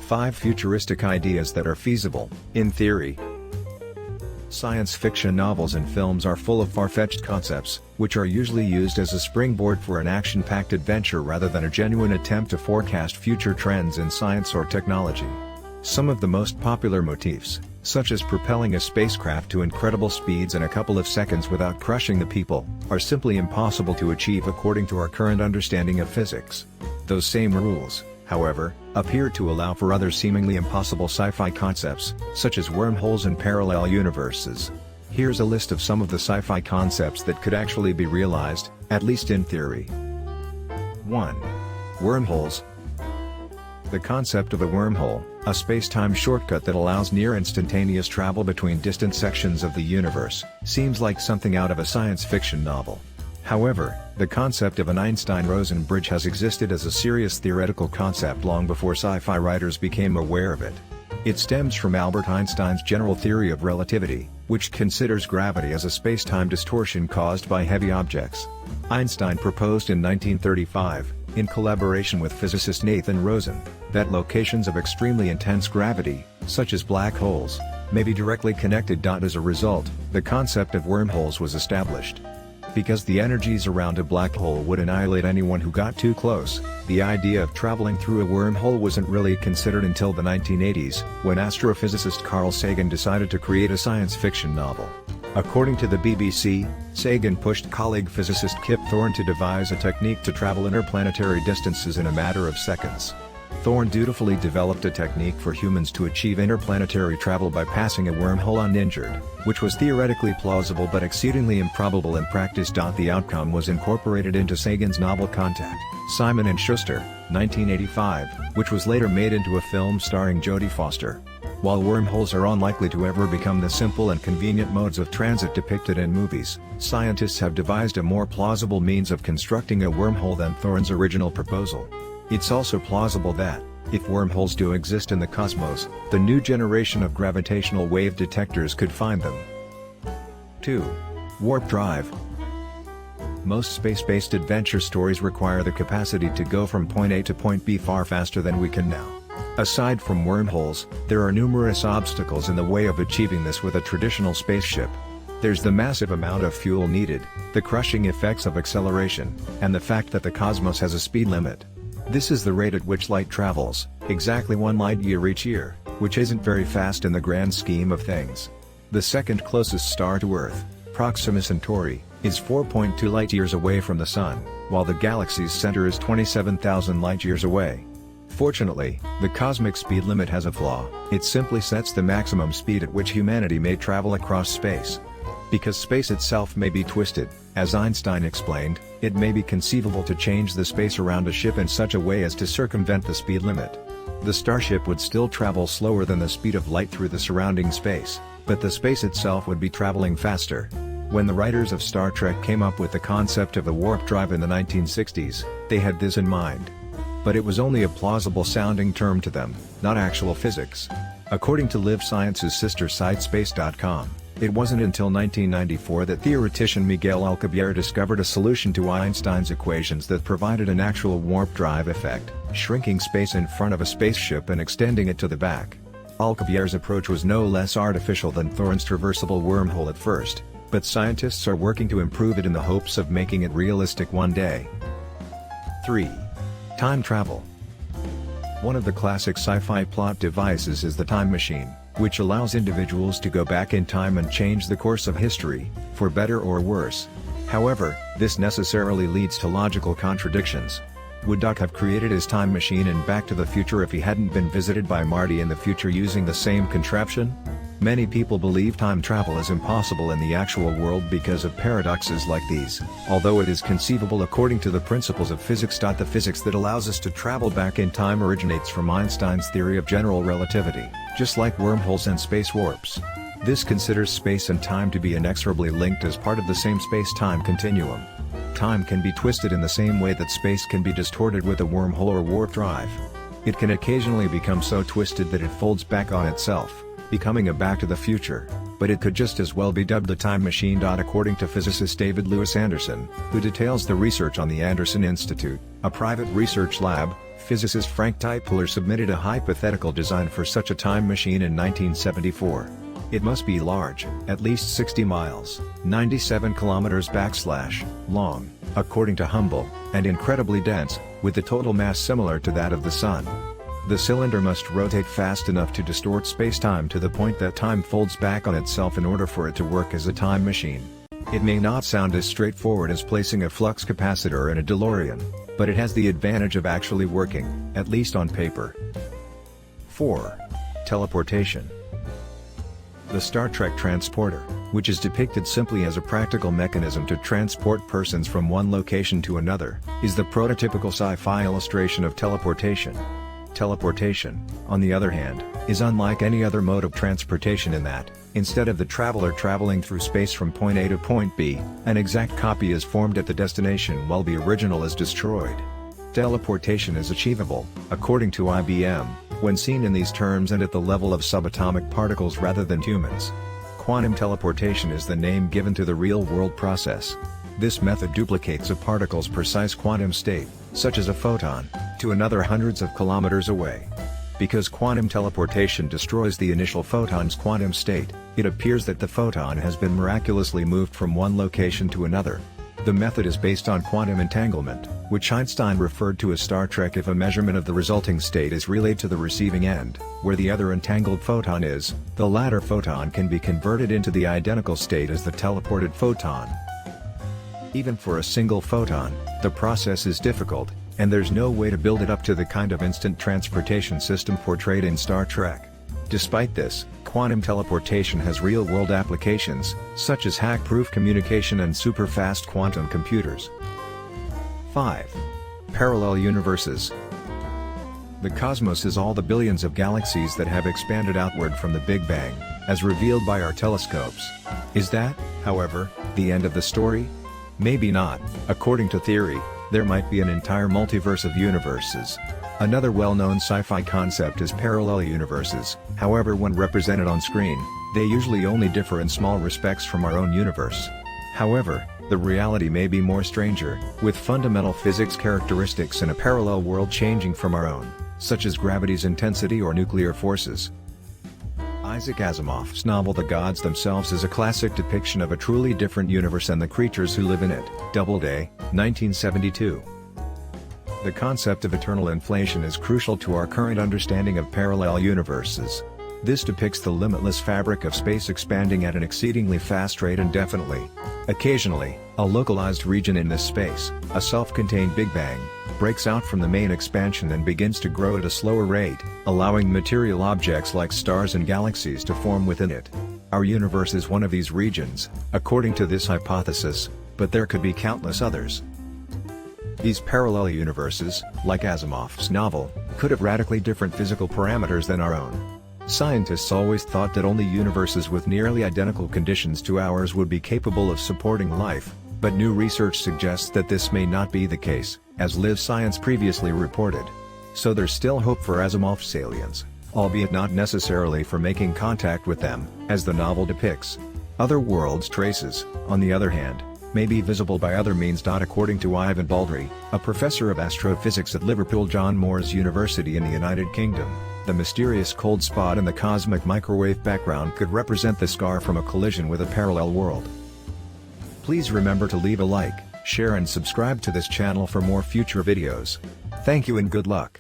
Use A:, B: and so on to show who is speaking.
A: 5 futuristic ideas that are feasible, in theory. Science fiction novels and films are full of far-fetched concepts, which are usually used as a springboard for an action-packed adventure rather than a genuine attempt to forecast future trends in science or technology. Some of the most popular motifs, such as propelling a spacecraft to incredible speeds in a couple of seconds without crushing the people, are simply impossible to achieve according to our current understanding of physics. Those same rules, however, appear to allow for other seemingly impossible sci-fi concepts, such as wormholes and parallel universes. Here's a list of some of the sci-fi concepts that could actually be realized, at least in theory. 1. Wormholes. The concept of a wormhole, a space-time shortcut that allows near-instantaneous travel between distant sections of the universe, seems like something out of a science fiction novel. However, the concept of an Einstein-Rosen bridge has existed as a serious theoretical concept long before sci-fi writers became aware of it. It stems from Albert Einstein's general theory of relativity, which considers gravity as a space-time distortion caused by heavy objects. Einstein proposed in 1935, in collaboration with physicist Nathan Rosen, that locations of extremely intense gravity, such as black holes, may be directly connected. As a result, the concept of wormholes was established. Because the energies around a black hole would annihilate anyone who got too close, the idea of traveling through a wormhole wasn't really considered until the 1980s, when astrophysicist Carl Sagan decided to create a science fiction novel. According to the BBC, Sagan pushed colleague physicist Kip Thorne to devise a technique to travel interplanetary distances in a matter of seconds. Thorne dutifully developed a technique for humans to achieve interplanetary travel by passing a wormhole uninjured, which was theoretically plausible but exceedingly improbable in practice. The outcome was incorporated into Sagan's novel Contact, Simon & Schuster, 1985, which was later made into a film starring Jodie Foster. While wormholes are unlikely to ever become the simple and convenient modes of transit depicted in movies, scientists have devised a more plausible means of constructing a wormhole than Thorne's original proposal. It's also plausible that, if wormholes do exist in the cosmos, the new generation of gravitational wave detectors could find them. 2. Warp drive. Most space-based adventure stories require the capacity to go from point A to point B far faster than we can now. Aside from wormholes, there are numerous obstacles in the way of achieving this with a traditional spaceship. There's the massive amount of fuel needed, the crushing effects of acceleration, and the fact that the cosmos has a speed limit. This is the rate at which light travels, exactly 1 light-year each year, which isn't very fast in the grand scheme of things. The second closest star to Earth, Proxima Centauri, is 4.2 light-years away from the Sun, while the galaxy's center is 27,000 light-years away. Fortunately, the cosmic speed limit has a flaw: it simply sets the maximum speed at which humanity may travel across space. Because space itself may be twisted, as Einstein explained, it may be conceivable to change the space around a ship in such a way as to circumvent the speed limit. The starship would still travel slower than the speed of light through the surrounding space, but the space itself would be traveling faster. When the writers of Star Trek came up with the concept of a warp drive in the 1960s, they had this in mind. But it was only a plausible-sounding term to them, not actual physics. According to Live Science's sister site Space.com, it wasn't until 1994 that theoretician Miguel Alcubierre discovered a solution to Einstein's equations that provided an actual warp drive effect, shrinking space in front of a spaceship and extending it to the back. Alcubierre's approach was no less artificial than Thorne's traversable wormhole at first, but scientists are working to improve it in the hopes of making it realistic one day. 3. Time travel. One of the classic sci-fi plot devices is the time machine, which allows individuals to go back in time and change the course of history, for better or worse. However, this necessarily leads to logical contradictions. Would Doc have created his time machine in Back to the Future if he hadn't been visited by Marty in the future using the same contraption? Many people believe time travel is impossible in the actual world because of paradoxes like these, although it is conceivable according to the principles of physics. The physics that allows us to travel back in time originates from Einstein's theory of general relativity, just like wormholes and space warps. This considers space and time to be inexorably linked as part of the same space-time continuum. Time can be twisted in the same way that space can be distorted with a wormhole or warp drive. It can occasionally become so twisted that it folds back on itself, becoming a Back to the Future, but it could just as well be dubbed a time machine. According to physicist David Lewis Anderson, who details the research on the Anderson Institute, a private research lab, physicist Frank Tipler submitted a hypothetical design for such a time machine in 1974. It must be large, at least 60 miles, 97 kilometers long, according to Hubble, and incredibly dense, with a total mass similar to that of the Sun. The cylinder must rotate fast enough to distort spacetime to the point that time folds back on itself in order for it to work as a time machine. It may not sound as straightforward as placing a flux capacitor in a DeLorean, but it has the advantage of actually working, at least on paper. 4. Teleportation. The Star Trek transporter, which is depicted simply as a practical mechanism to transport persons from one location to another, is the prototypical sci-fi illustration of teleportation. Teleportation, on the other hand, is unlike any other mode of transportation in that, instead of the traveler traveling through space from point A to point B, an exact copy is formed at the destination while the original is destroyed. Teleportation is achievable, according to IBM, when seen in these terms and at the level of subatomic particles rather than humans. Quantum teleportation is the name given to the real-world process. This method duplicates a particle's precise quantum state, such as a photon, to another hundreds of kilometers away. Because quantum teleportation destroys the initial photon's quantum state, it appears that the photon has been miraculously moved from one location to another. The method is based on quantum entanglement, which Einstein referred to as Star Trek if a measurement of the resulting state is relayed to the receiving end, where the other entangled photon is. The latter photon can be converted into the identical state as the teleported photon. Even for a single photon, the process is difficult, and there's no way to build it up to the kind of instant transportation system portrayed in Star Trek. Despite this, quantum teleportation has real-world applications, such as hack-proof communication and super-fast quantum computers. 5. Parallel universes. The cosmos is all the billions of galaxies that have expanded outward from the Big Bang, as revealed by our telescopes. Is that, however, the end of the story? Maybe not. According to theory, there might be an entire multiverse of universes. Another well-known sci-fi concept is parallel universes. However, when represented on screen, they usually only differ in small respects from our own universe. However, the reality may be more stranger, with fundamental physics characteristics in a parallel world changing from our own, such as gravity's intensity or nuclear forces. Isaac Asimov's novel The Gods Themselves is a classic depiction of a truly different universe and the creatures who live in it. Doubleday, 1972. The concept of eternal inflation is crucial to our current understanding of parallel universes. This depicts the limitless fabric of space expanding at an exceedingly fast rate indefinitely. Occasionally, a localized region in this space, a self-contained Big Bang, breaks out from the main expansion and begins to grow at a slower rate, allowing material objects like stars and galaxies to form within it. Our universe is one of these regions, according to this hypothesis, but there could be countless others. These parallel universes, like Asimov's novel, could have radically different physical parameters than our own. Scientists always thought that only universes with nearly identical conditions to ours would be capable of supporting life, but new research suggests that this may not be the case, as Live Science previously reported. So there's still hope for Asimov's aliens, albeit not necessarily for making contact with them, as the novel depicts. Other worlds' traces, on the other hand, may be visible by other means. According to Ivan Baldry, a professor of astrophysics at Liverpool John Moores University in the United Kingdom, the mysterious cold spot in the cosmic microwave background could represent the scar from a collision with a parallel world. Please remember to leave a like, share and subscribe to this channel for more future videos. Thank you and good luck.